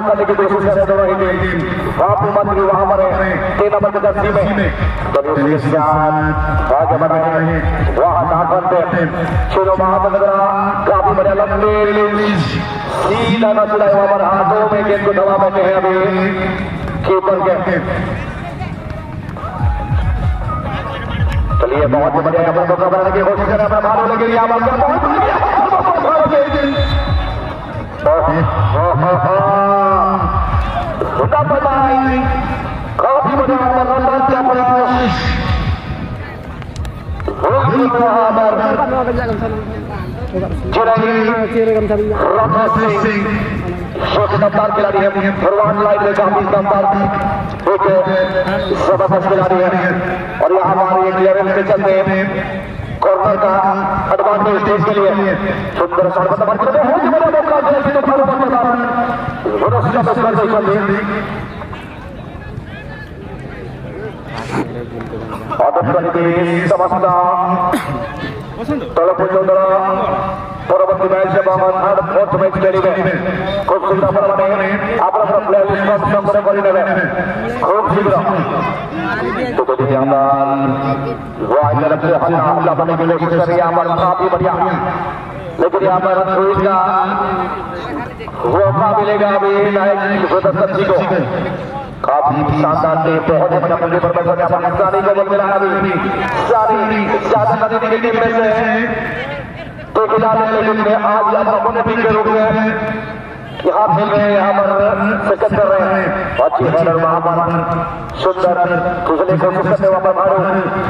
करने की कोशिश कर रही टीम बापू मंत्री वहां पर 3 नंबर के जर्सी में तो उसके साथ आगे बढ़ रहे हैं वहां दाखिल पे शुरू मोहम्मद काफी बढ़िया लंबे सीधा ना चला वहां पर हाथों में गेंद को दबा बैठे हैं अभी कीपर के चलिए बहुत बढ़िया यहाँ पर मौका बनाने की कोशिश कर रहे हैं भागने के लिए बहुत काफी बढ़िया दमदार खिलाड़ी है फरमान लाइन में काफी दमदार एक जबरदस्त खिलाड़ी है और यहाँ हमारे क्लियरेंस के चलते कॉर्नर का एडवांटेज स्टेज के लिए सुंदर পরবর্তী ম্যাচ এবং ফোর্থ ম্যাচ খেলিবে খুব শীঘ্র মানে আপনারা প্লেয়ার লিস্ট সংগ্রহ করে নেবেন খুব শীঘ্র तो चलिए हम वाइड तरफ से हमला करने की कोशिश कर रही है हमारा काफी बढ़िया लेकिन यहाँ पर रोहित का मौका मिलेगा अभी नायक सदस्य को काफी शानदार से बहुत अच्छा मौके पर बैठा सानी को बल मिला अभी सानी ज्यादा नदी की टीम में से देखे जाते हैं लेकिन आज अपने टीम के रूप में यहाँ खेल रहे हैं यहाँ पर सेकंड कर रहे हैं अच्छी हेडर वहाँ पर सुंदर दूसरे कोशिश करते हुए भाड़ू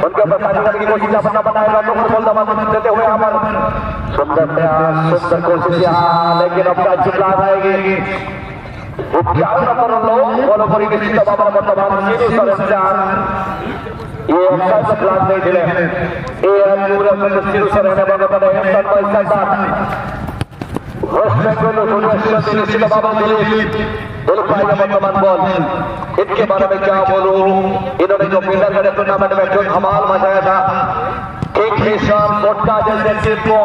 उनके ऊपर करने की कोशिश अपना बनाएगा तो फुटबॉल दबा देते हुए यहाँ पर सुंदर कोशिश यहाँ लेकिन अपना चिल्ला जाएगी नंबर लोग फॉलो करी किसी दबा पर मतलब ये अच्छा क्लास नहीं दिले ये पूरे सिर से रहने वाले बने वेस्ट बेंगल वर्तमान बॉल इनके बारे में क्या बोलूं इन्होंने जो पिलर करे टूर्नामेंट में जो धमाल मचाया था मोटका जैसे टीम को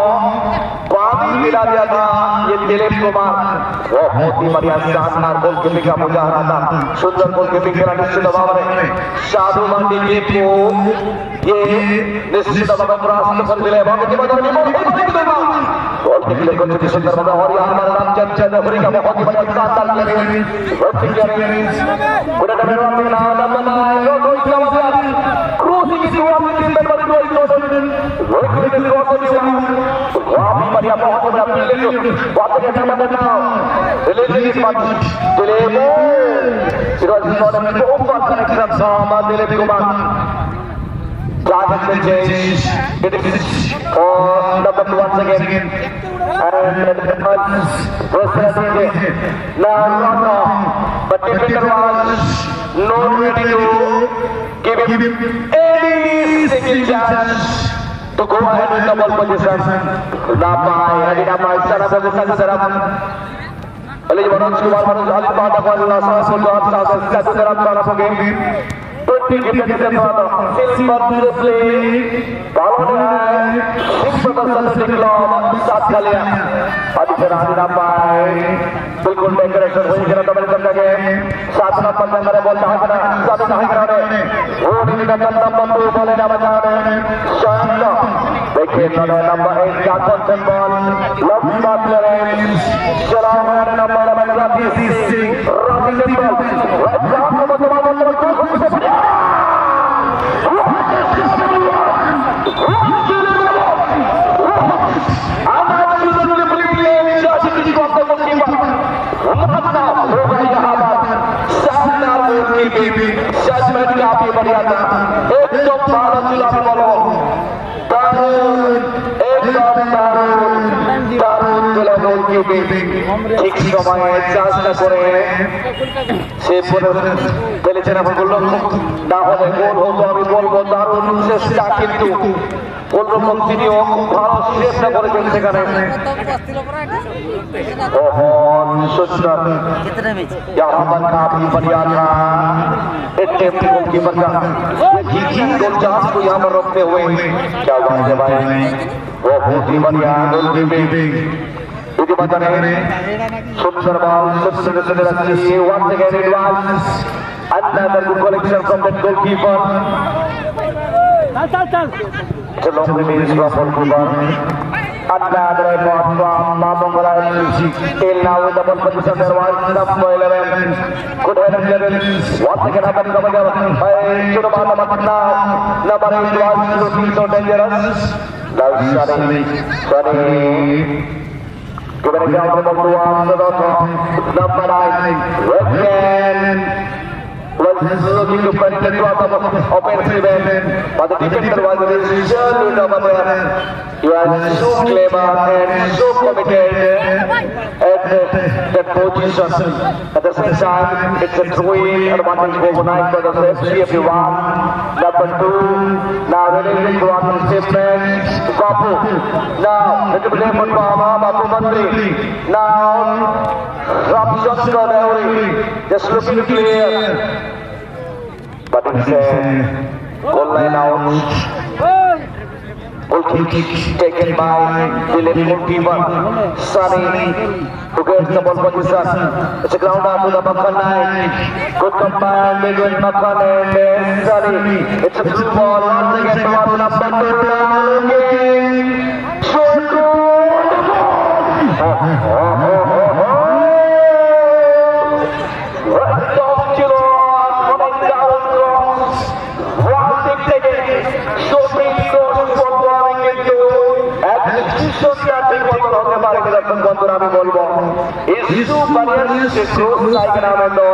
पानी मिला दिया था ये दिलीप कुमार वो बहुत ही बढ़िया शानदार गोल कीपिंग का मुजाहरा था सुंदर गोल कीपिंग करा निश्चित दबाव में साधु मंडी टीम को ये निश्चित दबाव में रास्ते पर मिले बहुत ही बढ़िया गोल निकले कुछ भी सुंदर बना और यहाँ हमारा नाम चंचल नफरी का बहुत ही बढ़िया शानदार बढ़िया बहुत Dilip Kumar change it is for number 2 once again and now but defender was not ready to give him any single chance to go ahead with the ball position Napai sana position serap oleh Manoj Kumar Manoj Ali pada bola satu terap sana pergi 20 gifted silver play balon super club सात kalian adi serani Napai बिल्कुल decoration हो गया double कर लगे सात number number ball कहां करा सात कहां करा वो निकल नंबर बंदू बोले ना बचा रहे शानदार देखिए नंबर 1 का कॉन्सेप्ट बॉल लंबा क्लियरेंस चला हमारे नंबर 30 रॉकिंग बॉल रात को मतलब जजमेंट काफी बढ़िया था एकदम भारत गुलाबी बोलो ঠিক সময়ে চাষটা করে সে ফেলেছেন এখন বললাম না হলে গোল হতো আমি বলবো দারুণ চেষ্টা কিন্তু কোনরকম তিনিও খুব ভালো চেষ্টা করেছেন সেখানে यहाँ पर काफी बढ़िया था गोलकीपर का गोलचास को यहाँ पर रोकते हुए क्या बात है भाई वो बहुत ही बढ़िया गोलकीपिंग ইতিমধ্যে সুন্দর বল সুন্দর রাখছি once again it was another good collection from the goalkeeper. It's a long release from goalkeeper. Another ball from Mamungaran. Till now in the ball position there was number 11. Good header clearance. Once again happened number 11. By Chudamana Matna. Number 8 was looking so dangerous. Now Sunny. Given a ground number 1, number 9. Redman. Was looking to put the drop of offensive end, but the defender was really over there. He was so clever and so committed at that position. At the same time, it's a three advantage overnight for the FCF1. Number 2, now releasing to one statement. Bapu. Now, little play for Bapu Mandri. Now, Ramchandra Deori. Just looking clear. But it's a goal line out. Goal kick taken by the left goalkeeper, Sunny, who gets the ball position. It's a ground out to the Bakhan 9. Good combine between Bakhan and Sunny. It's a through ball once again to number 2. Short goal! Right off Chilo. আমি বলবো issue বানিয়াস cross like নামে তো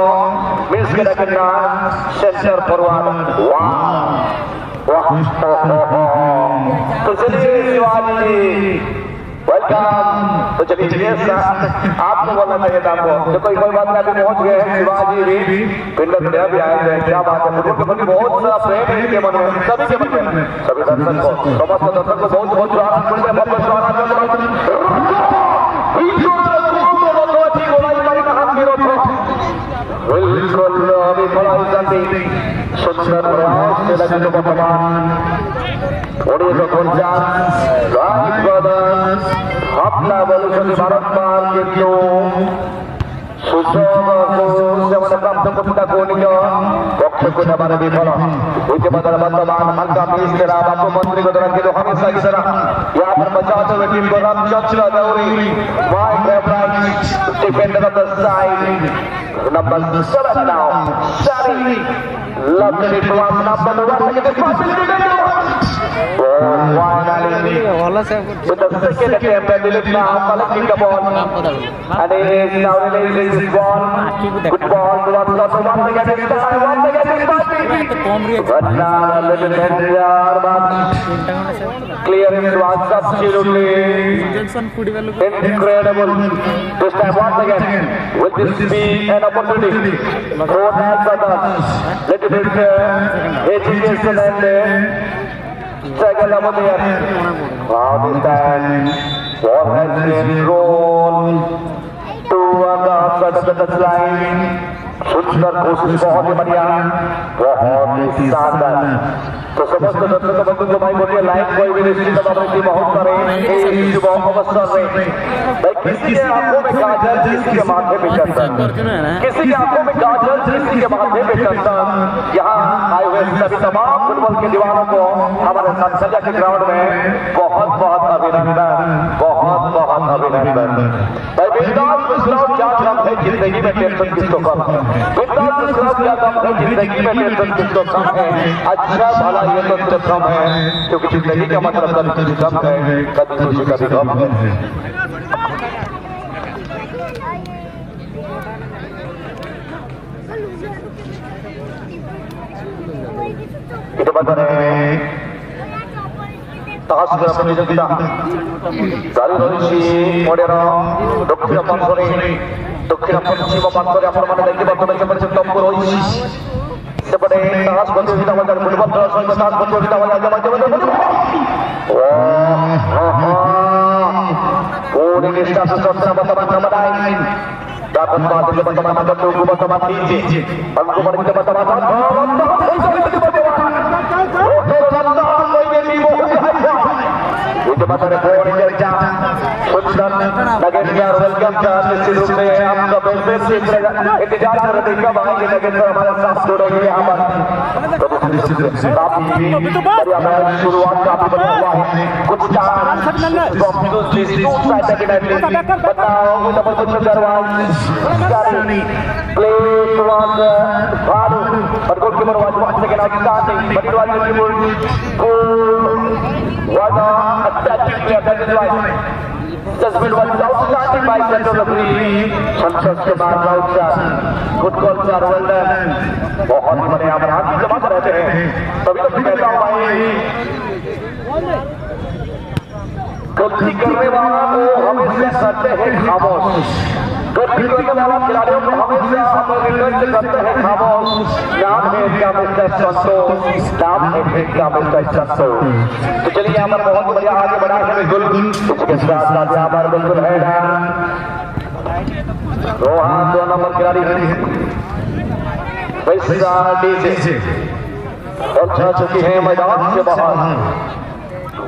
miss করে না centre forward वाह तो चलिए Shivaji welcome तो चलिए आपको बोलना चाहिए था आपको तो कोई बात नहीं अभी पहुंच गए हैं शिवाजी भी पिंडर से भी आए हैं क्या बात है फुटबॉल के प्रति बहुत सारा प्रेम है इनके मन में सभी के मन में सभी दर्शक को समस्त दर्शक को बहुत बहुत स्वागत करते हैं बहुत स्वागत बिल्कुल अभी थोड़ा जल्दी सुंदर प्रयास से लगे तो वर्तमान उन्नीस सौ 49 राज ब्रदर्स अपना बलुचंदी भारत मार के क्यों सुषमा को सेवन प्राप्त करता कोनियो पक्ष को नबारे विफल उनके बदल वर्तमान हल्का बीस के राम आपको मंत्री को तरह के तो हमेशा की तरह यहाँ पर बचाते हुए टीम को रामचंद्र दौरी my favourite defender of the side number 7 now Sari lovely it was number 1 with the second attempt and Dilip now collecting the ball and he is now releasing this ball good ball towards the once again but now a little clearance was absolutely incredible this time once again will this be an opportunity for that brothers little bit education and second over there now this time ball has been rolled to the outside of the touchline सुंदर कोशिश बहुत ही बढ़िया बहुत ही शानदार तो समस्त दर्शक बंधु को भाई बोलिए लाइक कोई भी निश्चित अपनी बहुत करे शुभ अवसर में भाई किसी के आंखों में काजल किसी के माथे पे चंदन किसी के आंखों में काजल किसी के माथे पे चंदन यहाँ आए हुए सभी तमाम फुटबॉल के दीवानों को हमारे संसद के ग्राउंड में बहुत बहुत अभिनंदन बहुत बहुत अभिनंदन भाई विदाउट मुस्लिम क्या काम है जिंदगी में टेंशन किसको कम है विदाउट मुस्लिम क्या काम है जिंदगी में टेंशन किसको कम है अच्छा भला ये तो कम है क्योंकि जिंदगी का मतलब कभी कम है कभी खुशी कभी गम है itu badannya taas segera प्रतियोगिता dari Rosi Modero दक्षिण पार्श्वे दक्षिण पश्चिम पार्श्वे आपण माने देखते बर्तमान समय टॉप रही सेपटे तास प्रतियोगिता मध्ये फुटबॉल खेळ सहित तास प्रतियोगिता मध्ये पूरी निष्ठा से सत्र वर्तमान number 9 dapat mati teman-teman anda tunggu bersama tinggi aku mari teman-teman itu masa ada bola kerja sudah bagiannya कप्तान निश्चित रूप से आपका बेहतर से इंतजार कर रहे थे कब आएंगे, लेकिन सर हमारे साथ जोड़ेंगे यहाँ पर। तो निश्चित रूप से काफी बढ़िया मैच शुरुआत काफी बढ़िया हुआ है। कुछ बताओ डबल बच्चों करवाओ प्ले टुवर्ड्स भानु और goalkeeper was again outstanding, but it was attacking player, that is why judgment was outstanding by central referee Santosh Kumar Raut sir. Good call sir, well done. बहुत ही बढ़िया अपराध की जमा कर रहते हैं, तभी तो कहता हूँ भाई गलती करने वाला को हमेशा करते हैं खामोश, गलती करने वाला खिलाड़ियों को हमेशा हम रिक्वेस्ट करते हैं खामोश। नाम है इनका मिस्टर संतोष, नाम है इनका मिस्टर संतोष। तो चलिए यहाँ पर बहुत बढ़िया आगे बढ़ा है बिल्कुल, इसके साथ साथ यहाँ पर बिल्कुल है ना रोहन 2 नंबर खिलाड़ी और जा चुकी है मैदान से बाहर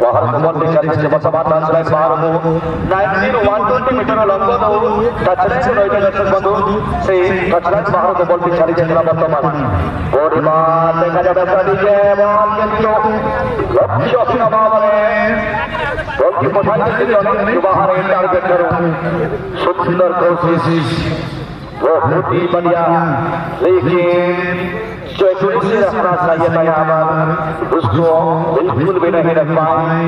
बाहर को बॉल निकाली से बसमान ट्रांसलाइट बाहर को 120 मीटर लंबा दो टचलाइन को नोइटा दर्शक बंधु से टचलाइन बाहर को बॉल निकाली जंगला वर्तमान बॉडी बार देखा जाए ऐसा डीजे बॉल किंतु लक्ष्य से बावरे बॉल की पठाई से जोड़े बाहर एक टारगेट करो सुंदर कोशिश बहुत ही बढ़िया, लेकिन जो एक्सपीरियंस रखना चाहिए था यहाँ पर उसको बिल्कुल भी नहीं रख पाए।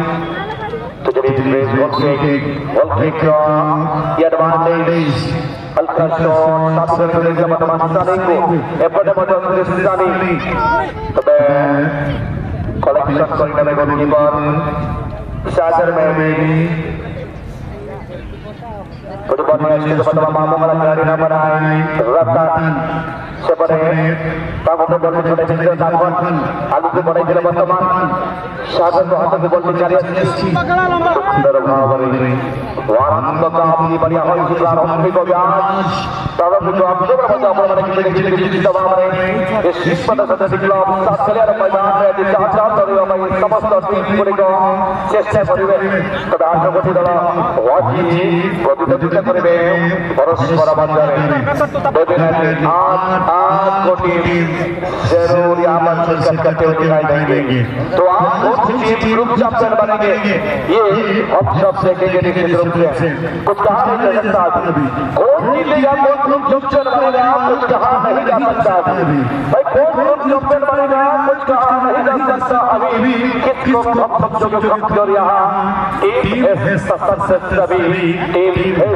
तो चलिए ball kick advantage ultra shot साथ में खेलेगा वर्तमान सानी को एपटे मटे सानी तबे कलेक्शन करने में गोलकीपर सागर में फुटबॉल मैच के बाद मामू वाला खिलाड़ी ना बनाए रतन से बड़े ताकत बॉल में छोटे छोटे ताकत आलू के बड़े जिले वर्तमान सागर को हाथ में बॉल निकाली सुंदर भावरी वारन का काफी बढ़िया हो चुका है को ब्याज ताकत को आप जो बचा पर मैंने किसी किसी दबा रहे इस पता सदा क्लब साथ चले रहा मैदान में दिशा चार कर रहे हैं समस्त टीम पूरे को चेष्टा करिवे तब आठ कोटी दला वाजी प्रतिद्वंद्विता करिवे परस्पर बांधरे बेबेना आठ कोटी जरूर यहाँ पर शिरकत करते हुए दिखाई देंगे। तो आप कौन सी टीम ग्रुप चैंपियन बनेंगे ये हम सब देखेंगे निश्चित रूप से। कुछ कहा नहीं जा सकता कौन जीतेगा, कौन ग्रुप चैंपियन बनेगा कुछ कहा नहीं जा सकता भाई, कौन ग्रुप चैंपियन बनेगा कुछ कहा नहीं जा सकता अभी। किसको हम सब जो कमजोर यहाँ टीम है सभी टीम है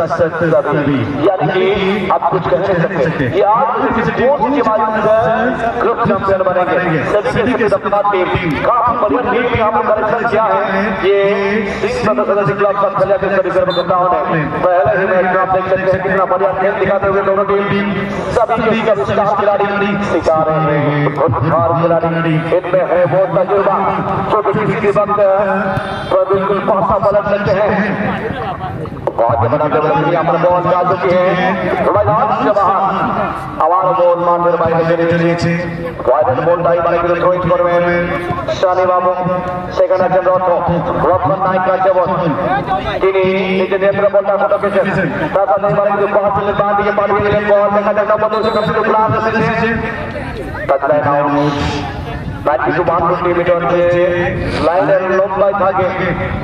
सभी, यानी कि आप कुछ कह नहीं सकते ये आप किसी कोच के माध्यम से ग्रुप चैंपियन बनेंगे सभी के सभी अपना टीम काफी बढ़िया टीम यहाँ पर कलेक्शन किया है। ये सदस्य क्लब का खलिया के सभी कर्मकर्ताओं ने पहले ही मैच में आप देख सकते हैं कितना बढ़िया खेल दिखाते हुए दोनों टीम सभी के स्टार खिलाड़ी सितारे हैं खिलाड़ी इनमें है बहुत तजुर्बा जो कि किसी के वक्त बिल्कुल पासा पलट सकते हैं। बहुत बनाते हुए यहाँ पर बॉल जा चुकी है मैदान से बाहर आवाज बॉल मानवीर भाई ने वायरल बॉल टाइम वाले के थ्रोइंग करবেন শানি বাবু সেখানে আছেন রতন নায়ক কাজেবন তিনি নিজে নেত্র বলটা ফটকেছেন তার সাথে মানে কিন্তু পাঁচিলের বাঁ দিকে পাঠিয়ে দিলেন বল দেখা যাক নম্বর 2 সেখানে প্লাস এসেছে টাচলাইন আউট 92 मीटर से লাইনের লম্বাই থাকে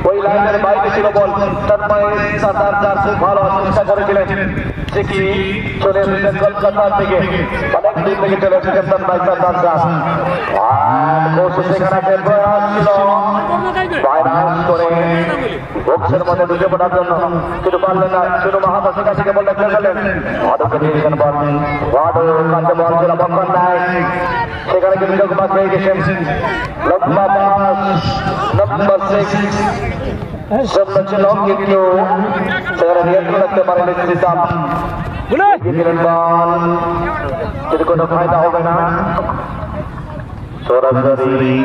ওই লাইনের বাইরে ছিল বল তারপরে সাতার চারশো ভালো চেষ্টা করেছিলেন সে কি চলে এসেছেন কলকাতা থেকে অনেক দিন থেকে চলে এসেছেন তার সাতার চার আর কোচ সেখানে প্রয়াস ছিল বাইরাস করে বক্সের মধ্যে ঢুকে পড়ার জন্য কিন্তু পারলেন না শুধু মাহাবাসী কাছে বলটা খেলেন ভারতকে দিয়েছেন বল ভারত কাছে বল ছিল বক্ষণ নাই সেখানে কিন্তু লোকবাদ হয়ে গেছেন লম্বা পাস নম্বর 6 সামনে ছিল কিন্তু সেখানে নিয়ন্ত্রণ রাখতে পারেন সিস্টেম দিলেন বল কিন্তু কোনো ফায়দা হবে না সরাসরি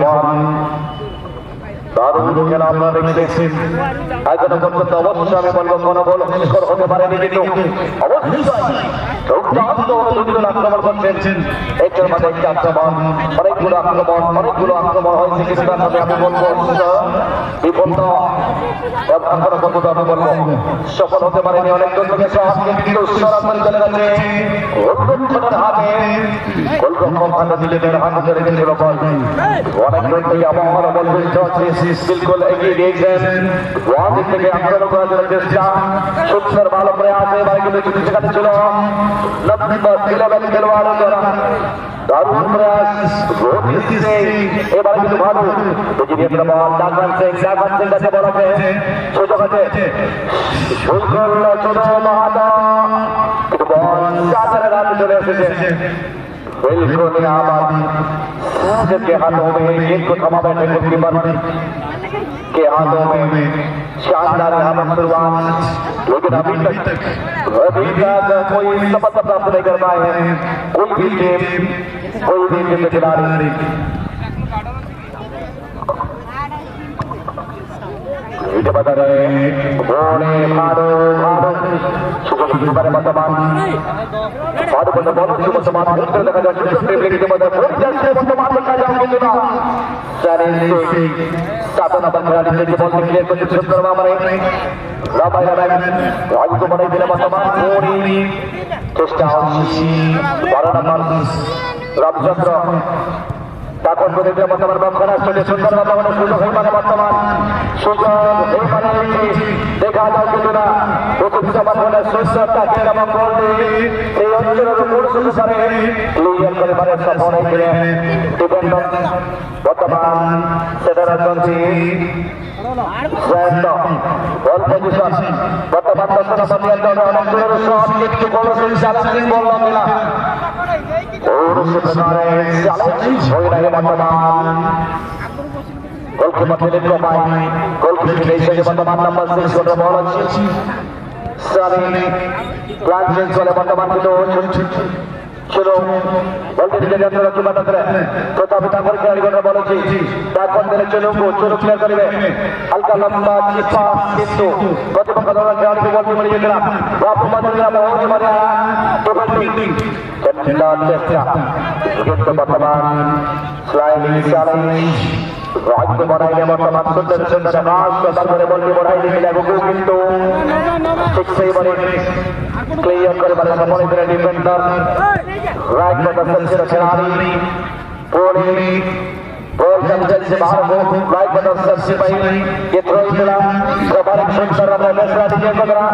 বল দারুণ খেলা আপনারা দেখছেন। এখনো পর্যন্ত অবশ্যই আমি বলবো কোনো গোল স্কোর হতে পারেনি, কিন্তু অবশ্যই দুর্দান্ত দুজন আক্রমণ করছেন। একটার মাঝে একটা আক্রমণ, অনেকগুলো আক্রমণ হয়েছে, কিন্তু তার সাথে আমি বলবো বিপন্ন এখনো পর্যন্ত আমি বলবো সফল হতে পারেনি। অনেক দর্শকের সব কিন্তু সরাসরি চলে গেছে গোলরক্ষকের হাতে, গোলরক্ষক হাতে দিলেন হাতে ধরে দিল বল। অনেক দূর থেকে আমার বল বিলকুল এগিয়ে দিয়েছেন, ওয়াদিক থেকে আক্রমণ করার জন্য চেষ্টা, সুন্দর ভালো প্রয়াস। এবার কিন্তু সেখানে ছিল নম্বর 11 খেলোয়াড় দ্বারা দারুণ প্রয়াস এবার কিন্তু ভালো ডাকবান সিং কাছে বল আছে, সুযোগ আছে, ছোট মাহাতা কিন্তু বল চাঁদের রাতে চলে এসেছে। बिल्कुल आबाद के हाथों में एक को थमा बैठे गोलकीपर के हाथों में शानदार यहाँ शुरुआत, लेकिन अभी तक कोई सफलता प्राप्त नहीं कर पाए हैं कोई भी टीम के खिलाड़ी। बता रहे রামচন্দ্র তখন বর্তমান বক্ষণাস্ত্রে সুন্দর সুযোগ হয়ে মানে বর্তমান সুযোগ হয়ে মানে দেখা যায় কিন্তু না সুন্দরতা এবং এই অঞ্চলের উপর শুরু করে ক্লিয়ার করে মানে সফল হয়েছিলেন বর্তমান সেটার চলছি বল পজিশন বর্তমান অনেক দূরের সব কিন্তু বল বললাম না বর্তমান নাম্বার 6 বল আছে বর্তমান ছিল বলতে প্রতাপিতা করে খেলাড়িগণরা বলেছি তারপর দিনে চলুক ক্লিয়ার করিবে হালকা লম্বা চিপা কিন্তু প্রতিপক্ষ দলের খেলাড়িকে বলতে পারি যেটা বর্তমান স্লাইডিং চ্যালেঞ্জ রাজ্য বড়াইলে বর্তমান সুন্দর সুন্দর তারপরে বলতে বড়াইলে কিন্তু ঠিক সেইভাবে ক্লিয়ার করে মানে সফল হয়েছিলেন ডিফেন্ডার রাজ্য খেলাড়ি পরে बॉल जब से बाहर हो राइट बटन सबसे पहले ये थ्रो मिला कबारिक सुंदर अपने फैसला दिए बगरा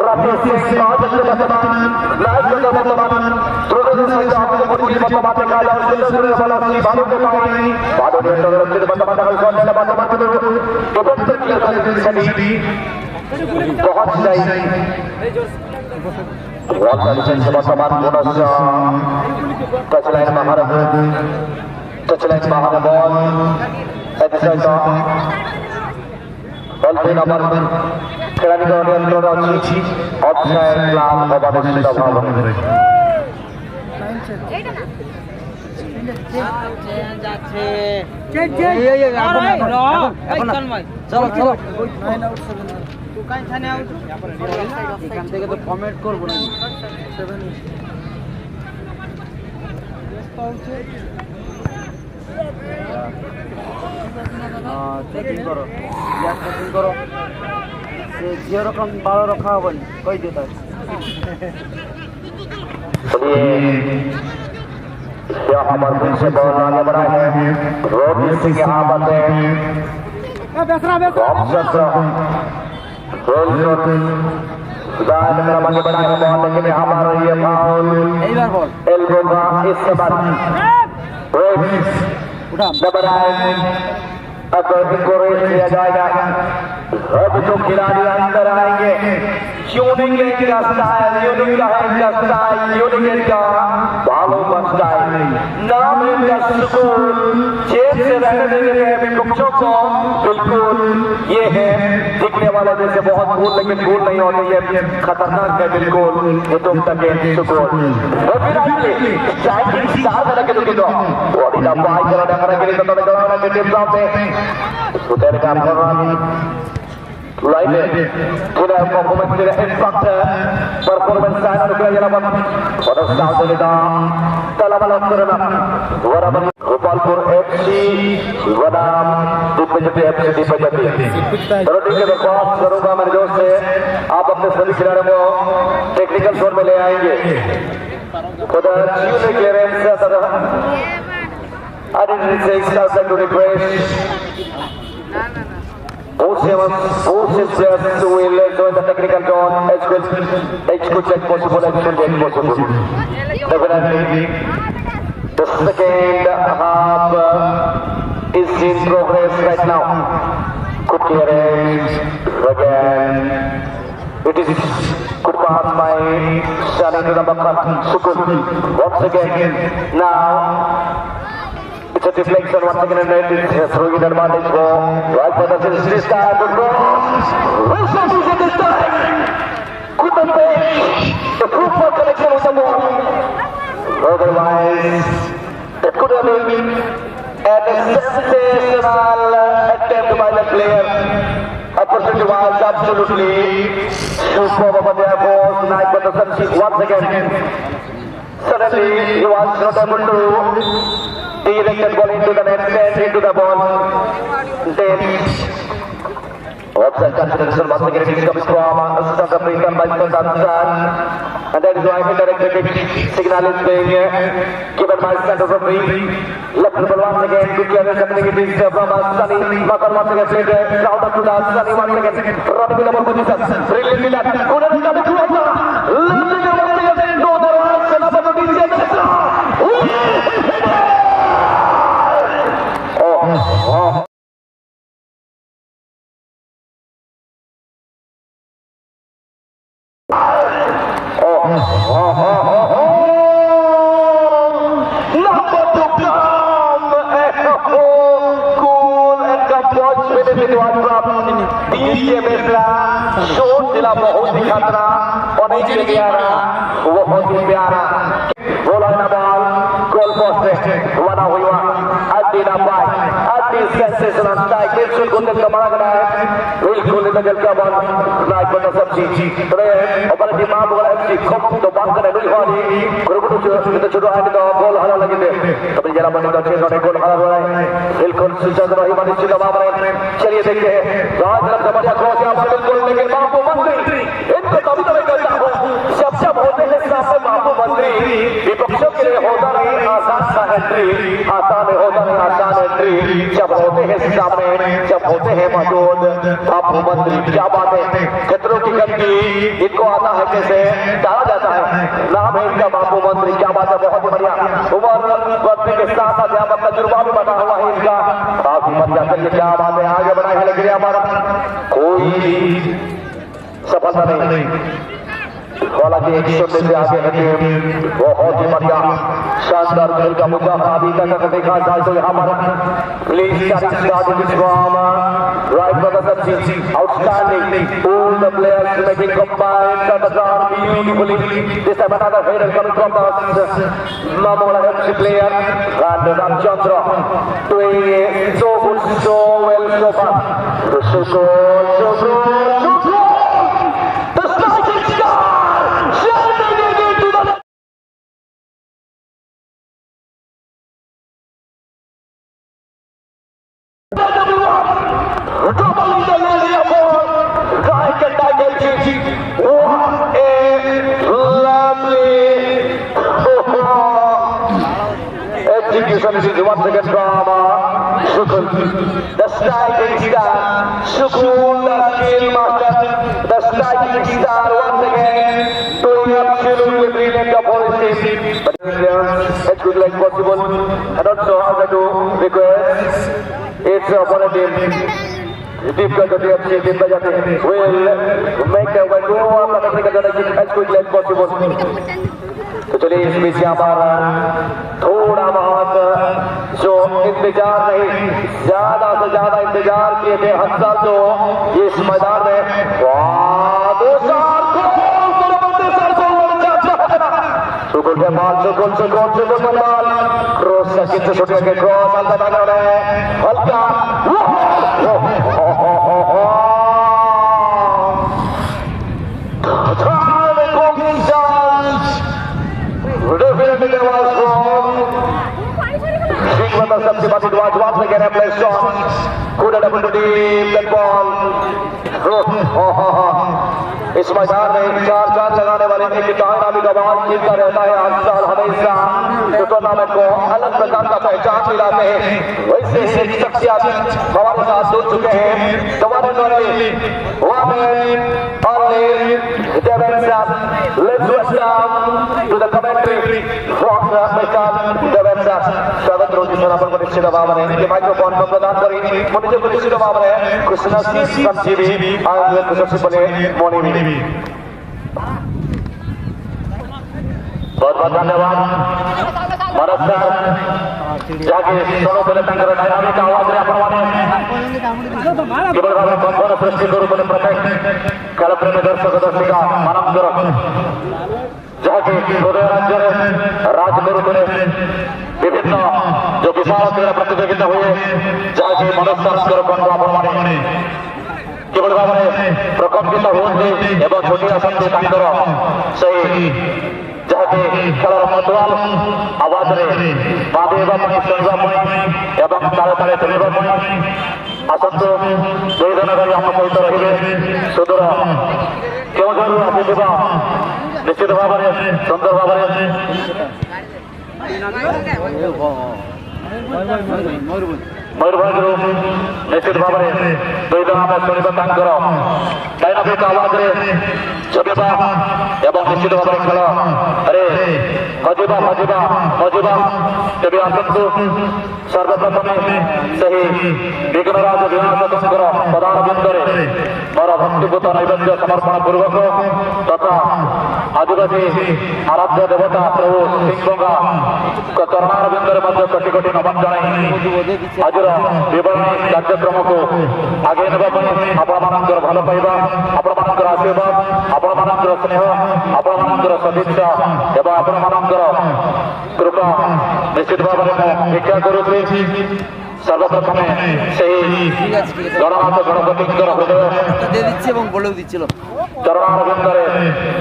रफी सिंह बहुत अच्छे बर्तमान राइट बटन बर्तमान थ्रो से आपको पूरी बर्तमान का या सुंदर वाला सी बालों के पानी बालों के अंदर रखते बर्तमान का कौन है बर्तमान को तो तक क्लियर कर सभी बहुत सही बहुत अच्छे से बर्तमान बोनस टच लाइन महारत टचलाइन बाहर बॉल बॉल पे नंबर खेलाड़ी का नियंत्रण अच्छी ऑफसाइड लाल অবাধিত ভাব যাচ্ছে চলো চলো দোকান থানে আউট এখান থেকে তো কমেন্ট করব না 7 চেকিং করো গ্যাস চেকিং করো সে যেরকম ভালো রাখা হবে কই দিতে यहाँ पर फिर से बॉल आगे बढ़ा है रोहित सिंह यहाँ पर आगे बढ़ा है बॉल लेकिन यहाँ पर ये फाउल एल्बो का इस बार अगर इनको रेस किया जाएगा अब जो खिलाड़ी अंदर आएंगे यूनिक का स्टाइल, यूनिक का है का स्टाइल, यूनिक का भालो का स्टाइल, नाम है का सुकून, चेत से रहने देने हैं विपक्षों को, बिल्कुल ये है दिखने वाले जैसे बहुत कूल लेकिन कूल नहीं होते, ये खतरनाक है बिल्कुल, ये तुम तक है सुकून। और फिर आगे स्ट्राइकिंग स्टार लगे तो किधर, बॉडी ना पाई करो ना करेंगे तो तुम्हें करना के टीम सामने, उधर का Right there. Kita performance kita impact performance saya nak kira jalan pada start dari dah. Dalam malam kerana waraban Gopalpur FC Wadam Dipajati FC Dipajati. चलो ठीक है बकवास करूँगा मेरे दोस्त से आप अपने सभी खिलाड़ियों को टेक्निकल जोन में ले आएंगे खुदा चीज़ क्लियरेंस तरह I didn't say start to request both players will join the technical zone as quick as possible as soon as possible. Definitely, the second half is in progress right now. Good clearance again. It is good pass by Shani to the Bakar Sukun. Once again, now. It's a deflection once again and it is throwing the advantage for right for the start to cross. Wilson is at this time. Couldn't pay the fruitful connection with the ball. Otherwise, it could have been a sensational attempt by the player. Opportunity was absolutely superb over there for tonight, but the Sunshine once again. Suddenly, he was not able to direct ball into the net, send into the ball. Then, offside consideration once again it is coming from assistant referee done by Sansan, and that is why indirect signal is being given by center referee. Left dribble once again, good clearance happening. It is from Sunny Makar once again played round up to the Sunny once again. Running in the ball position, brilliantly done. Good and coming to us. Lifting the ball again, no the right, and up on the बहुत ही खतरा और नीचे गया वो बहुत ही प्यारा बोला ना बॉल गोल पोस्ट पे बना हुआ अड्डी ना पाए अड्डी सेंसेशनल स्ट्राइक बिल्कुल गोल का मारा गया है बिल्कुल इधर चल का बॉल राइट पर सब चीज तो ऊपर दिमाग वाला एफसी खूब तो बात करे नहीं वाली गुरुकुल जो छोटा है तो बॉल हला लगी थे तो जरा बने तो छह ने गोल हला हुआ है बिल्कुल सुचंद्र रही मानी से दबा रहे चलिए देखते हैं राज तरफ बढ़िया क्रॉस यहां पर बिल्कुल लेकिन बापू मंत्री इनको कभी तो मैं कहता हूं सब होते हैं साहब बापू मंत्री विपक्षों के लिए होता नहीं आसान सा एंट्री आसान होता नहीं आसान एंट्री जब होते हैं सामने जब होते हैं मौजूद बापू मंत्री क्या बात है खतरों की गंदी इनको आता है कैसे डाला जाता है नाम है इनका बापू मंत्री क्या बात है बहुत बढ़िया उम्र बढ़ने के साथ साथ यहाँ पर तजुर्बा भी बना हुआ है इनका काफी मजा करके क्या बात है आगे बढ़ा है लेकिन हमारा कोई सफलता नहीं हालांकि एक शून्य से आगे है टीम बहुत ही बढ़िया शानदार खेल का मुकाबला अभी तक देखा जाए तो यहाँ पर please starting from right for the substitute outstanding all the players making combined the ground beautifully this time another header coming from the Mamola FC player and Ramchandra doing it so good so well so far so once again from Shukun, the striking star, Shukun, the skill master, the striking star once again, doing absolutely brilliant the policy, but as good like possible, and also how to request its opponent team. Difficult to FC Team Bajati will make a way to as quickly as possible. तो चलिए इस बीच यहाँ पर थोड़ा बहुत जो इंतजार नहीं, ज्यादा से ज्यादा इंतजार किए थे हंसल जो इस मैदान में क्रॉस से छोटे के क्रॉस हल्का Definitely there was wrong. Subsequently, but it was once again a play shot. Could have happened to deep that ball. इस मैदान में चार लगाने वाले एक नामी का बॉल जीतता रहता है हर साल हमेशा जो टूर्नामेंट को अलग प्रकार का पहचान दिलाते हैं वैसे ही एक शख्सियत हमारे साथ जुड़ चुके हैं तुम्हारे द्वारा वहाँ पे let's welcome to the commentary from Mr. Devensa स्वागत रोजी सर अपन को निश्चित भाव में ये माइक्रोफोन को प्रदान करें मुझे को निश्चित भाव में कृष्णा संजीवी आगे को सबसे पहले मोनी बहुत बहुत धन्यवाद भारत सर जाके सोनो पहले तंगर डायनामिक आवाज रे अपन माने केवल भावे कंपन सृष्टि करू बने प्रत्येक कल प्रेमी दर्शक दर्शिका मानव करो जाके हृदय राज्य रे राज करू बने विभिन्न जो विशाल क्रीड़ा प्रतियोगिता हुए जाके मनुष्य संस्कार बन अपन माने केवल भावे प्रकम्पित होते एवं छोटी असंख्य तांकर सही जाके खेलर मतवाल आवाज रे बादेवा पई सुनवा पई एवं तारे तारे चलिबा पई आसंतो दुई जन गाड़ी हम सहित रहिबे सुदूर केउ जरूर आसीबा निश्चित भाବରେ सुंदर भाବରେ मयूरभंज निश्चित भाव में दुई जन आम शुणा तांकर डायनामिक आवाज रे जबिबा एवं निश्चित भाव में खेल अरे हजिबा हजिबा हजिबा तेज आसतु सर्वप्रथम सही विघ्नराज विनाशकर पदान बिंदुरे मोर भक्तिपूत नैवेद्य समर्पण पूर्वक तथा आदिवासी आराध्य देवता प्रभु सिंहबंगा चरणार बिंदुरे कोटि कोटि नमन जन आज विवरणी कार्यक्रम को आगे ना आपण भल पाइबा आपण आशीर्वाद आपण स्नेह आपण सदिच्छा एवं आपण कृपा निश्चित भाव में भिक्षा करुच्छी सर्वप्रथम से गणनाथ गणपति हृदय चरणार बिंदुरे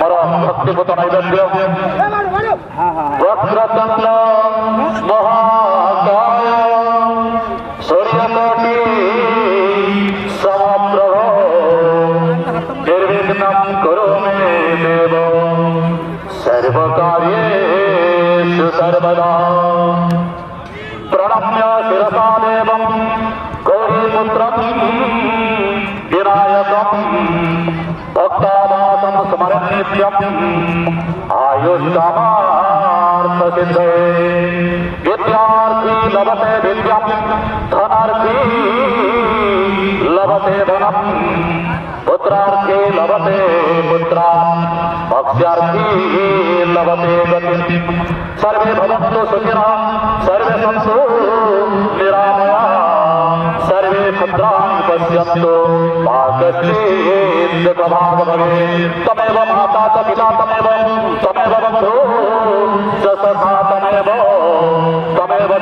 मोर भक्तिपूत नैवेद्य वक्रतुंड महाकाय सूर्यकोटि समप्रभ निर्विघ्नं कुरु मे देव सर्वकार्येषु सर्वदा प्रणम्य शिरसा देवं गौरीपुत्रं विनायकं भक्तानाथं स्मरन् नित्यम् आयुष्कामार्थसिद्धये विद्यार्थी लभते विद्यां धनार्थी लभते धनम् पुत्रार्थी लभते पुत्रान् भक्ष्यार्थी लभते गतिम् सर्वे भवन्तु सुखिनः सर्वे सन्तु निरामयाः सर्वे भद्राणि पश्यन्तु मा कश्चित् दुःखभाग् भवेत् तमेव माता च पिता तमेव बन्धुः च सखा तमेव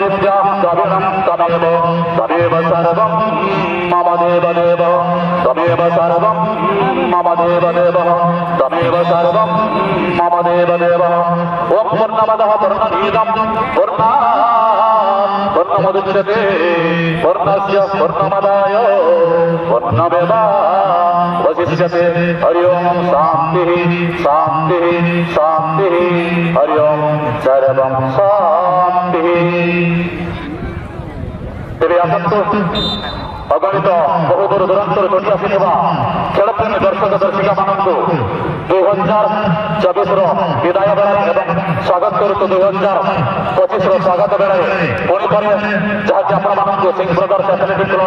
विद्यां कविनं तमेव सर्वं मम देवदेव तमेव सर्वं मम देवदेव तमेव सर्वं मम देवदेव ॐ पूर्णमदः पूर्णमिदं पूर्णमुदच्यते पूर्णस्य पूर्णमादाय पूर्णमेवावशिष्यते हरि ओं शान्तिः शान्तिः शान्तिः हरि ओं सर्वं शान्तिः ତେବେ ଆସନ୍ତୁ ଅଗଣିତ ବହୁ ଦୂର ଦୂରାନ୍ତରୁ ଘଟି ଆସିଥିବା ଖେଳପ୍ରେମୀ ଦର୍ଶକ ଦର୍ଶିକା ମାନଙ୍କୁ 2024ର ବିଦାୟ ବେଳାରେ ଏବଂ ସ୍ୱାଗତ କରୁଛୁ 2025ର ସ୍ୱାଗତ ବେଳାରେ ପୁଣି ଥରେ ଯାହାକି ଆପଣମାନଙ୍କୁ ସିଂ ବ୍ରଦର୍ସ ଆଥଲେଟିକ୍ କ୍ଲବ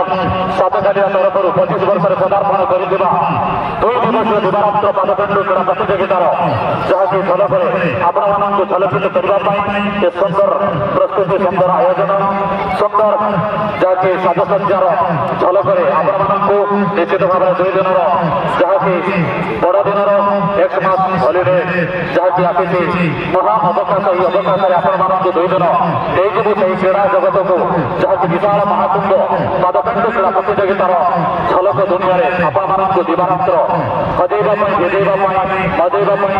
ସାତକାଳିଆ ତରଫରୁ 25 ବର୍ଷରେ ପଦାର୍ପଣ କରିଥିବା 2 ଦିବସୀୟ ଦିବାରାତ୍ର ପାଦପେଣ୍ଡୁ କ୍ରୀଡ଼ା ପ୍ରତିଯୋଗିତାର ଯାହାକି ଝଲକରେ ଆପଣମାନଙ୍କୁ ଝଲକିତ କରିବା ପାଇଁ ଏ ସୁନ୍ଦର ପ୍ରସ୍ତୁତି ସୁନ୍ଦର ଆୟୋଜନ ସୁନ୍ଦର ଯାହାକି ସାଜସଜ୍ଜାର ଝଲକରେ ଆପଣମାନଙ୍କୁ ନିଶ୍ଚିତ ଭାବରେ 2 ଦିନର ଯାହାକି ବଡ଼ଦିନର ଏକ୍ସମାସ ହଲିଡେ ଯାହାକି ଆସିଛି ମହା ଅବକାଶ ଏହି ଅବକାଶରେ ଆପଣମାନଙ୍କୁ 2 ଦିନ ନେଇଯିବୁ ସେହି କ୍ରୀଡ଼ା ଜଗତକୁ ଯାହାକି ବିଶାଳ ମହାକୁମ୍ଭ ପାଦପେଣ୍ଡୁ କ୍ରୀଡ଼ା ପ୍ରତିଯୋଗିତାର ଝଲକ ଦୁନିଆରେ ଆପଣମାନଙ୍କୁ ଦିବାରାତ୍ର ହଜେଇବା ପାଇଁ ଭେଦେଇବା ପାଇଁ ମଜେଇବା ପାଇଁ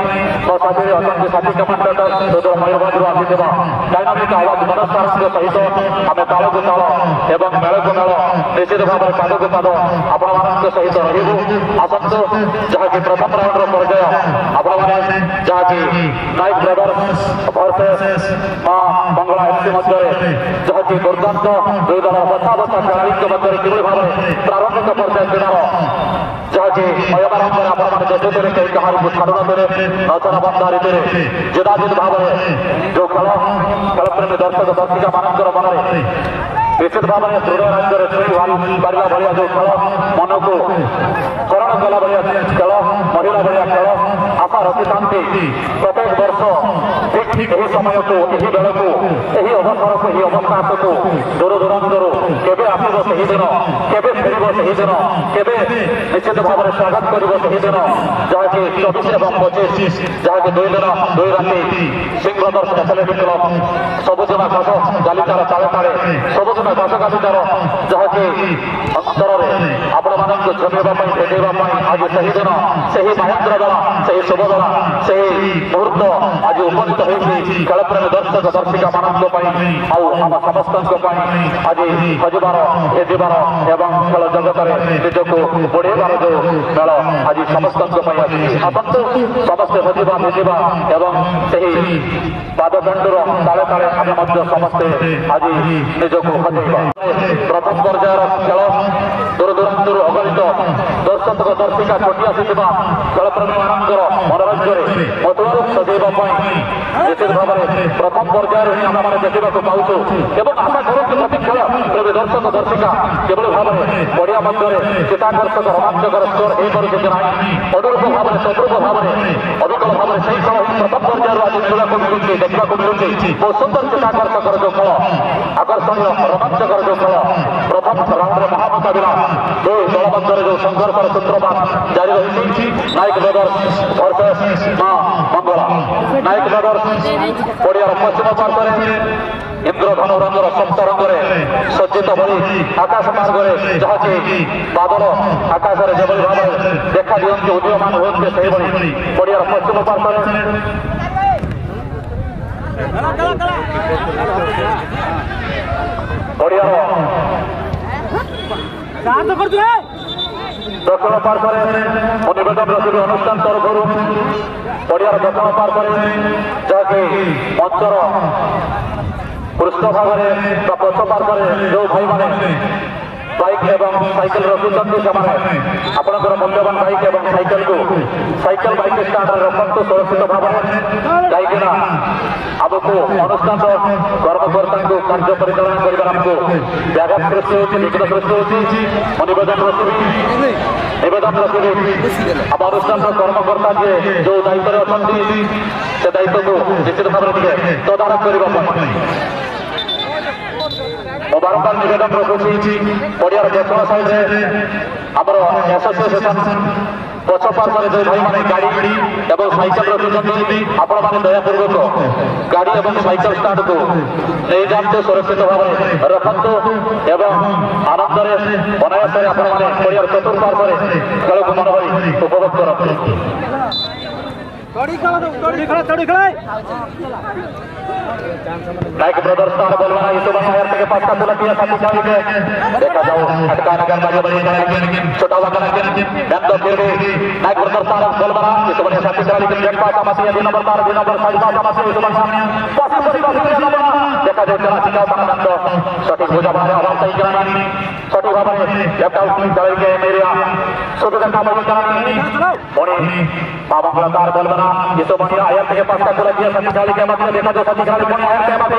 ମୋ ସାଥିରେ ଅଛନ୍ତି ସାଥୀ କମାଣ୍ଡର ସୁଦୂର ମୟୂରଭଞ୍ଜରୁ ଆସିଥିବା ଡାଇନାମିକ ଆୱାଜ ମନସ୍କାରଙ୍କ ସହିତ ଆମେ ତାଳକୁ ତାଳ ଏବଂ ମେଳକୁ ମେଳ ନିଶ୍ଚିତ ଭାବରେ ପାଦକୁ ପାଦ ଆପଣମାନଙ୍କ ସହିତ ରହିବୁ ଆସନ୍ତୁ ଯାହାକି ପ୍ରଥମ ରାଉଣ୍ଡର ପର୍ଯ୍ୟାୟ ଆପଣମାନେ ଯାହାକି ନାଇକ୍ ବ୍ରଦର୍ସ ଭର୍ସେସ୍ ମା ମଙ୍ଗଳା ଏଫ୍ସି ମଧ୍ୟରେ ଯାହାକି ଦୁର୍ଦାନ୍ତ 2 ଦଳ ବଛା ବଛା ଖେଳାଳିଙ୍କ ମଧ୍ୟରେ କିଭଳି ଭାବରେ ପ୍ରାରମ୍ଭିକ ପର୍ଯ୍ୟାୟ କ୍ରୀଡ଼ାର ଯାହାକି ମୟବାରମ୍ଭରେ ଆପଣମାନେ ଦେଖୁଥିବେ କେହି କାହାରିକୁ ଛାଡ଼ୁନଥିଲେ ନଚନ ବନ୍ଧ ରୀତିରେ ଜିଦାଜିଦ ଭାବରେ ଯେଉଁ ଖେଳପ୍ରେମୀ ଦର୍ଶକ ଦର୍ଶିକା ମାନଙ୍କର ମନରେ ନିଶ୍ଚିତ ଭାବରେ ଦୃଢ଼ ରାଜ୍ୟରେ ଛୁଇଁ ପାରିଲା ଭଳିଆ ଯେଉଁ ଖେଳ ମନକୁ କରଣ କଲା ଭଳିଆ ଖେଳ ମହିଳା ଭଳିଆ ଖେଳ ଆଶା ରଖିଥାନ୍ତି ପ୍ରତ୍ୟେକ ବର୍ଷ ଠିକ୍ ଏହି ସମୟକୁ ଏହି ବେଳକୁ ଏହି ଅବସରକୁ ଏହି ଅବକାଶକୁ ଦୂର ଦୂରାନ୍ତରୁ କେବେ ଆସିବ ସେହି ଦିନ କେବେ ଫେରିବ ସେହି ଦିନ କେବେ ନିଶ୍ଚିତ ଭାବରେ ସ୍ୱାଗତ କରିବ ସେହି ଦିନ ଯାହାକି 24 ଏବଂ 25 ଯାହାକି 2 ଦିନ 2 ରାତି ସିଂ ବ୍ରଦର୍ସ ଆଥଲେଟିକ୍ କ୍ଲବ ସବୁଜିମା ଘାସ ଗାଲିଚାର ତାଳେ ତାଳେ ସବୁଜିମା ଘାସ ଗାଲିଚାର ଯାହାକି ଅନ୍ତରରେ ଆପଣମାନଙ୍କୁ ଛପେଇବା ପାଇଁ ଭେଟେଇବା ପାଇଁ ଆଜି ସେହି ଦିନ ସେହି ମହେନ୍ଦ୍ର ଦଳା ସେହି ଶୁଭ ଦଳା ସେହି ମୁହୂର୍ତ୍ତ ଆଜି ଉପନୀତ ହୋଇଛି ଖେଳପ୍ରେମୀ ଦର୍ଶକ ଦର୍ଶିକା ମାନଙ୍କ ପାଇଁ ଆଉ ଆମ ସମସ୍ତଙ୍କ ପାଇଁ ଆଜି ହଜିବାର ଭେଜିବାର ଏବଂ ଖେଳ ଜଗତରେ ନିଜକୁ ବଢ଼େଇବାର ଯେଉଁ ମେଳ ଆଜି ସମସ୍ତଙ୍କ ପାଇଁ ଆସିଛି ଆସନ୍ତୁ ସମସ୍ତେ ହଜିବା ଭେଜିବା ଏବଂ ସେହି ପାଦପେଣ୍ଡୁର ତାଳେ ତାଳେ ଆମେ ମଧ୍ୟ ସମସ୍ତେ ଆଜି ନିଜକୁ ହଜେଇବା ପ୍ରଥମ ପର୍ଯ୍ୟାୟର ଖେଳ ଦୂର ଦୂରାନ୍ତରୁ ଅଗଣିତ ଦର୍ଶକ ଦର୍ଶିକା ଛଟି ଆସିଥିବା ଖେଳପ୍ରେମୀମାନଙ୍କର ମନୋରଞ୍ଜନରେ ମଧୁର ସଜେଇବା ପାଇଁ ନିଶ୍ଚିତ ଭାବରେ ପ୍ରଥମ ପର୍ଯ୍ୟାୟରେ ହିଁ ଆମେମାନେ ଦେଖିବାକୁ ପାଉଛୁ ଏବଂ ଆଶା କରୁଛୁ ପ୍ରତି ଖେଳ ପ୍ରେମୀ ଦର୍ଶକ ଦର୍ଶିକା କିଭଳି ଭାବରେ ପଡ଼ିଆ ମଧ୍ୟରେ ଚିତ୍ତାକର୍ଷକ ରୋମାଞ୍ଚକର ସ୍କୋର ହେଇପାରୁଛି କି ନାହିଁ ଅନୁରୂପ ଭାବରେ ତଦ୍ରୂପ ଭାବରେ ଅବିକଳ ଭାବରେ ସେହି ଖେଳ ପ୍ରଥମ ପର୍ଯ୍ୟାୟରୁ ଆଜି ଖେଳିବାକୁ ମିଳୁଛି ଦେଖିବାକୁ ମିଳୁଛି ବହୁତ ସୁନ୍ଦର ଚିତ୍ତାକର୍ଷକର ଯେଉଁ ଖେଳ ଆକର୍ଷଣୀୟ ରୋମାଞ୍ଚକର ଯେଉଁ ଖେଳ ପ୍ରଥମ ରାଉଣ୍ଡରେ ମହାମୁକାବିଲା 2 ଦଳ ମଧ୍ୟରେ ଯେଉଁ ସଂଘର୍ଷର ସୂତ୍ରପାତ ଜାରି ରହିଛି ନାଇକ୍ ବ୍ରଦର୍ସ ଭର୍ସେସ୍ ମା ମଙ୍ଗଳା ନାଇକ୍ ବ୍ରଦର୍ସ ପଡ଼ିଆର ପଶ୍ଚିମ ପାର୍ଶ୍ୱରେ ଇନ୍ଦ୍ରଧନୁ ରଙ୍ଗର ସପ୍ତ ରଙ୍ଗରେ ସଜ୍ଜିତ ଭଳି ଆକାଶ ମାର୍ଗରେ ଯାହାକି ବାଦଲ ଆକାଶରେ ଯେଭଳି ଭାବରେ ଦେଖା ଦିଅନ୍ତି ଉଦୀୟମାନ ହୁଅନ୍ତି ସେହିଭଳି ପଡ଼ିଆର ପଶ୍ଚିମ ପାର୍ଶ୍ୱରେ ପଡ଼ିଆର ଦକ୍ଷିଣ ପାର୍ଶ୍ୱରେ ମୁଁ ନିବେଦନ ରଖିବି ଅନୁଷ୍ଠାନ ତରଫରୁ ପଡ଼ିଆର ଦକ୍ଷିଣ ପାର୍ଶ୍ୱରେ ଯାହାକି ମଞ୍ଚର ପୃଷ୍ଠ ଭାଗରେ ବା ପଛ ପାର୍ଶ୍ୱରେ ଯେଉଁ ଭାଇମାନେ ବାଇକ୍ ଏବଂ ସାଇକେଲ ରଖୁଛନ୍ତି ସେମାନେ ଆପଣଙ୍କର ମୂଲ୍ୟବାନ ବାଇକ୍ ଏବଂ ସାଇକେଲକୁ ସାଇକେଲ ବାଇକ୍ ଷ୍ଟାଣ୍ଡରେ ରଖନ୍ତୁ ସୁରକ୍ଷିତ ଭାବରେ କାହିଁକିନା ଆମକୁ ଅନୁଷ୍ଠାନର କର୍ମକର୍ତ୍ତାଙ୍କୁ କାର୍ଯ୍ୟ ପରିଚାଳନା କରିବାରେ ଆମକୁ ବ୍ୟାଘାତ ସୃଷ୍ଟି ହେଉଛି ବିଘ୍ନ ସୃଷ୍ଟି ହେଉଛି ମୁଁ ନିବେଦନ ରଖିବି ଆମ ଅନୁଷ୍ଠାନର କର୍ମକର୍ତ୍ତା ଯିଏ ଯେଉଁ ଦାୟିତ୍ୱରେ ଅଛନ୍ତି ସେ ଦାୟିତ୍ୱକୁ ନିଶ୍ଚିତ ଭାବରେ ଟିକେ ତଦାରଖ କରିବା ପାଇଁ ମୁଁ ବାରମ୍ବାର ନିବେଦନ ରଖୁଛି ପଡ଼ିଆର ଦକ୍ଷିଣ ସାଇଡ୍ରେ ଆମର ଆସୋସିଏସନ ପଛ ପାର୍ଶ୍ୱରେ ଯେଉଁ ଭାଇମାନେ ଗାଡ଼ି ଏବଂ ସାଇକେଲ ରଖୁଛନ୍ତି ଆପଣମାନେ ଦୟାପୂର୍ବକ ଗାଡ଼ି ଏବଂ ସାଇକେଲ ଷ୍ଟାଣ୍ଡକୁ ନେଇଯାଆନ୍ତୁ ସୁରକ୍ଷିତ ଭାବରେ ରଖନ୍ତୁ ଏବଂ ଆନନ୍ଦରେ ଅନାୟାସରେ ଆପଣମାନେ ପଡ଼ିଆର ଚତୁଃପାର୍ଶ୍ୱରେ ଖେଳକୁ ମନଭରି ଉପଭୋଗ କରନ୍ତୁ नाइक ब्रदर्स का बलवाना ये तो बाहर থেকে পাঁচটা তোলা দিয়ে সাথে চালিয়ে দেখা যাও अटका नगर बाजे बड़ी छोटा वाला बैट तो फिर नाइक ब्रदर्स का बलवाना ये तो बड़े साथी चालिए ब्रेक पास आमासी 2 नंबर 2 नंबर 5 आमासी ये तो बड़ा पास पर দেখা যায় চলা চিকা বানান্ত সঠিক বোঝা ভাবে অবস্থায় গ্রামী সঠিক ভাবে লেফট আউট চালিয়ে মেরিয়া ছোট দেখা বল চালানি ওরে বাবাঙ্গলা তার বলবানা ये तो बढ़िया आयर থেকে পাঁচটা তোলা দিয়ে সাথে চালিয়ে মাত্র দেখা যায় সাথে চালিয়ে কোন आयर के माथे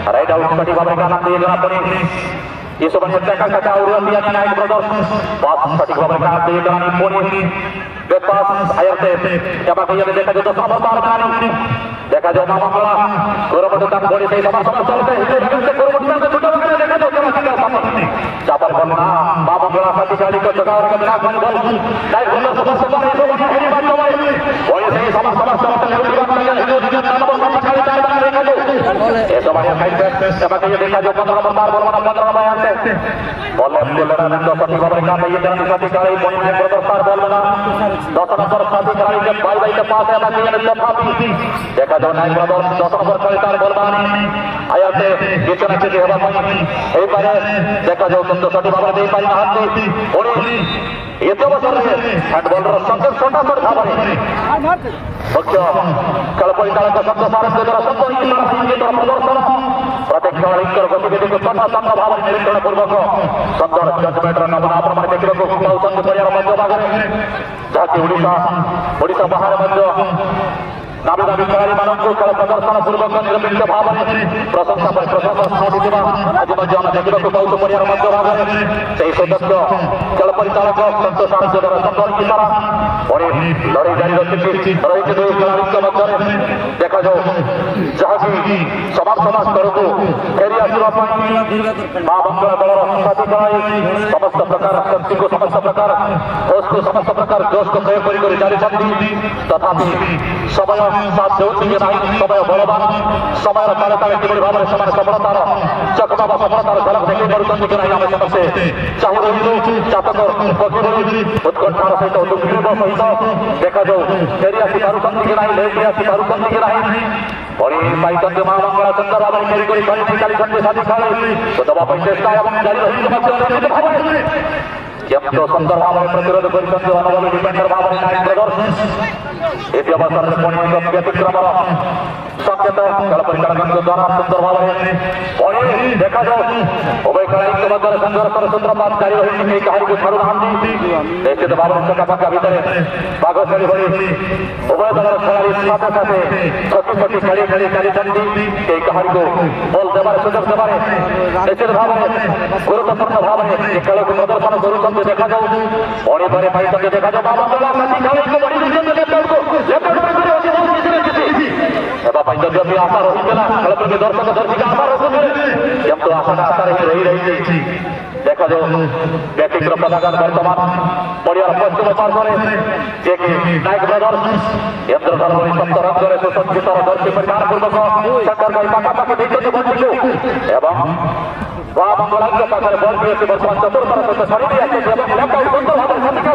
राइट आउट सटीक भावे का नाम दिए जना पड़ी ये सब बढ़िया टैकल का और दिया नाइक ब्रदर्स पास सटीक भावे का नाम दिए जना पड़ी बैक पास आयर से क्या बात है ये देखा जो समझदार बनानी देखा जो बाबांगला गोरबट तक बड़ी से समझ चलते हैं से गोरबट से छोटा करके देखा जो क्या सामने चापर बनना बाबांगला साथी चाली को जगह और का बन बल नाइक ब्रदर्स सब सब ये तो बढ़िया है बात भाई वो ये सही समझ चलते हैं ये बात है जो नंबर साथी चाली चार बना देखा जो ये तो बढ़िया साइड बैक क्या बात है ये देखा जो 15 नंबर मार बोलना 15 नंबर आते बॉल लेफ्ट लेना नंदो साथी भावे का ये जन साथी चाली बॉल नाइक ब्रदर्स मार बोल बना 10 नंबर साथी चाली के भाई के पास है बाकी ये लफा भी देखा जो नाइक ब्रदर्स 10 नंबर चाली तार बोल बना आया से बीच में से हेबा पाई এই পারে দেখা যাও কিন্তু সঠিক ভাবে দেই পারি না হাত দিয়ে ওরে এতে বছর হ্যান্ড বলর সঙ্গে ছোটা ছোট খাবারে মুখ্য খেলা পরিচালক শব্দ সারথ্য দ্বারা শব্দ ইংরেজি দ্বারা প্রদর্শন প্রত্যেক খেলোয়াড়ের গতিবিধিকে ছোটা সঙ্গ ভাবে নিরীক্ষণ পূর্বক সুন্দর জজমেন্টর নমুনা আপনারা ଦେଖିବାକୁ ପାଉଛନ୍ତି ପରିବାର ମଧ୍ୟ ଭାଗରେ ଯାହାକି ଓଡ଼ିଶା ବାହାରେ ମଧ୍ୟ नामी दाबी खेलाड़ी मानू खेल प्रदर्शन पूर्वक निरपेक्ष भाव प्रशंसा पर प्रशंसा दिवा आज देखा पाऊँ परिवार मध्य भाव से सदस्य खेल परिचालक संतोष सारथी द्वारा सुंदर इशारा और लड़ाई जारी रखी रही दुई खेलाड़ी मध्य देखा जाऊ जहाँकि समाज स्तर को फेरी आसवा माँ बंगला दल साथी खेलाई समस्त प्रकार शक्ति को समस्त प्रकार होश को समस्त प्रकार जोश को प्रयोग कर जारी तथापि समय साथ देउछि कि नाही समय बलवान समय ताले ताले किभଳି भाବରେ ସେମାନେ ସଫଳତାର ଚକମା ବା ସଫଳତାର ଝଲକ ଦେଖି ପାରୁଛନ୍ତି କି ନାହିଁ ଆମେ ସମସ୍ତେ ଚାହିଁ ରହିଛୁ ଚାତକ ପକ୍ଷୀ ଉତ୍କଣ୍ଠାର ସହିତ ଉଦ୍ବେଗ ସହିତ ଦେଖାଯାଉ ଫେରି ଆସି ପାରୁଛନ୍ତି କି ନାହିଁ ଲେଟ୍ ଆସି ପାରୁଛନ୍ତି କି ନାହିଁ ପରି ପାଇଛନ୍ତି ମା ମଙ୍ଗଳା ସୁନ୍ଦର ଭାବରେ ଫେରି କରି ଚାଲିଛନ୍ତି ସାଥୀ ଖେଳାଳି ଦେବା ପାଇଁ ଚେଷ୍ଟା ଏବଂ ଜାରି ରହିଛି ମଧ୍ୟ ଭାବରେ ଯେମିତି ସୁନ୍ଦର ଭାବରେ ପ୍ରତିରୋଧ କରିଛନ୍ତି ଅନୁଭବୀ ଡିଫେଣ୍ଡର ଭାବରେ ନାଇକ ବ୍ରଦର୍ସ ଏଠି ଅବସରରେ ପୁଣି ଏକ ବ୍ୟତିକ୍ରମର ସଂକେତ ଖେଳ ପରିଚାଳକଙ୍କ ଦ୍ୱାରା ସୁନ୍ଦର ଭାବରେ ପୁଣି ଦେଖାଯାଉ ଉଭୟ ଖେଳାଳିଙ୍କ ମଧ୍ୟରେ ସଂଘର୍ଷର ସୂତ୍ରପାତ ଜାରି ରହିଛି କେହି କାହାରିକୁ ଛାଡୁନାହାନ୍ତି ନିଶ୍ଚିତ ଭାବରେ ଚକାପାକା ଭିତରେ ବାଘ ଛେଳି ଭଳି ଉଭୟ ଦଳର ଖେଳାଳି ସାଥେ ସାଥେ ଛକି ଖେଳି ଖେଳି ଚାଲିଛନ୍ତି କେହି କାହାରିକୁ ବଲ୍ ଦେବାରେ ସୁଯୋଗ ଦେବାରେ ନିଶ୍ଚିତ ଭାବରେ ଗୁରୁତ୍ୱପୂର୍ଣ୍ଣ ଭାବରେ ଏ ଖେଳକୁ ପ୍ରଦର୍ଶନ କରୁଛନ୍ତି देखा जाऊ और बड़े भाई तक देखा जाऊ बाबा को बड़ी भाई जब भी आशा रही खेल प्रति दर्शक दर्शिका आशा रखुले जब तो आशा रही देखा जाऊ व्यतिक्रम पदाघात बर्तमान पड़ियार पश्चिम पार्श्वे जे कि नाइक ब्रदर्स यंत्रधर भली सप्त रंगरे सुसज्जित दर्शी परिधान पूर्वक सेंटर भाई पाखापाखि देखते बंधु एवं बाबांगलाଙ୍କ ପାଖରେ ବଲ୍ ବି ଅଛି ବର୍ତ୍ତମାନ ଚତୁର୍ଥର ସହିତ ଛାଡ଼ି ଦେଇଆସିଛି ଏବଂ ଲେଫ୍ଟ ଆଉଟ୍ ସୁନ୍ଦର ଭାବରେ ସଠିକ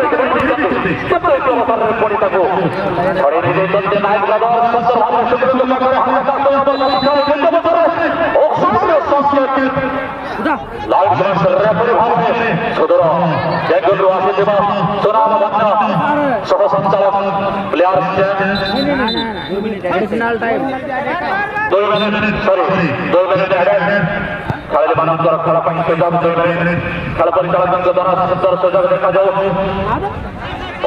କେତେ ଏକ ଅବସରରେ ପଡ଼ି ତାକୁ ଛଡ଼େଇ ଦେଇଛନ୍ତି ନାଇକ ବ୍ରଦର୍ସ ସୁନ୍ଦର ଭାବରେ ସୁଦୃଢ଼ ପାଖରେ ଲାଇଟ୍ ରେଫରି ଭାବରେ ସୁଦୂର ବେଙ୍ଗଲରୁ ଆସିଥିବା ସୁନାମଧନ୍ୟ ସହ ସଞ୍ଚାଳକ ପ୍ଲେୟାର खेलाड़ी मानकर खेल सुजोग खेल परिचालक द्वारा सुंदर सुजोग देखा जाऊ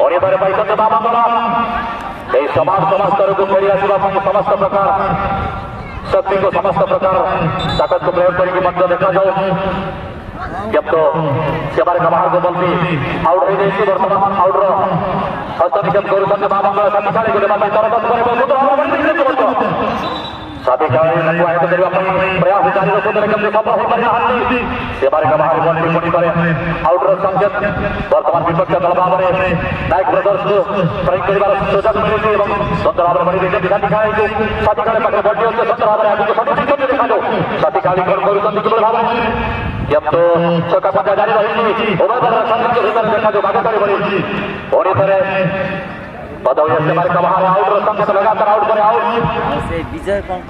और पाई बाबांगला समाज स्तर को फेरी आसवा समस्त प्रकार शक्ति को समस्त प्रकार ताकत को प्रयोग करके देखा जाऊ जब तो सेवार बाहर को बोलती आउट हो जाए बर्तमान आउट हस्तक्षेप कर बाबांगला साथी खेल साथी खेलाड़ी प्रयास जारी रखुले केमती सफल हो पारि नाहांती सेबारे बाहर बल टिप्पणी करे आउटर संकेत वर्तमान विपक्ष दल भाव में नाइक ब्रदर्स को प्रयोग कर सुजोग मिली और सुंदर भाव बड़ी साथी खेलाड़ी साथी खेल पाखे बढ़ी होते सुंदर भाव आगे सठिक देखा जाऊ साथी खेलाड़ी कौन कर भाव जब तो छक्का पंजा जारी रही उभय दल भर देखा जाऊ भागकारी बड़ी और बदल मार्का बाहर आउट संकेत लगातार आउट पर आउट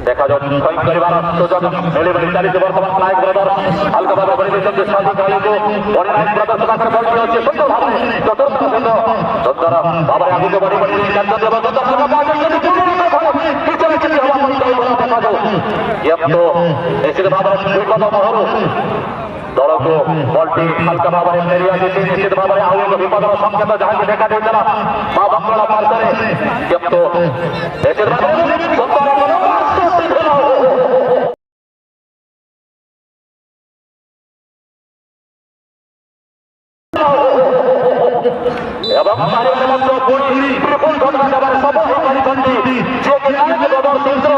देखा जाओ कई परिवार सुजोग मिली मिली चली बर्तमान नायक ब्रदर हल्का भाव बड़ी देखते शादी काली को बड़ी नायक ब्रदर सुधाकर बॉल अच्छे सुंदर भाव चतुर्थ खेल सुंदर बाबा आगे को बड़ी बड़ी कैप्टन देव सुंदर सुंदर बात यदि पीछे पीछे हवा बड़ी कई बड़ा देखा जाओ ये तो निश्चित भाव विपद महर दल को बल्टी हल्का भाव एरिया निश्चित भाव आउ एक विपद संकेत जहाँ की देखा देता माँ बंगला पार्श्वे तो निश्चित भाव এবং মাত্র বিপুল ঘটনা দেবার সফল হয়েছেন যে নায়ক ব্রদর সুন্দর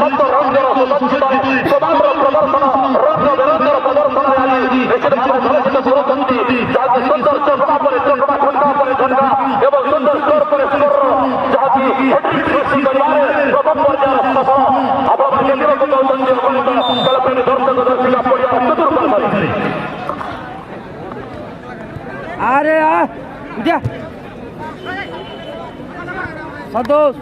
সত্য রঞ্জন সুসজ্জিত স্বতন্ত্র প্রদর্শন রঙ্গ বেরঙ্গের প্রদর্শন নিশ্চিত ভাবে চলচ্চিত গুরুতন্ত্রী যাকে সুন্দর চোখা পরে চোখা ঘন্টা পরে ঘন্টা এবং সুন্দর স্টোর করে স্টোর যাকে সৃষ্টি করিবারে প্রথম পর্যায়ের সফল আপনার কেন্দ্রীয় দৌলন্দি কল্পনী দর্শক দর্শিকা পরিবার চতুর্থ আরে উঠা সন্তোষ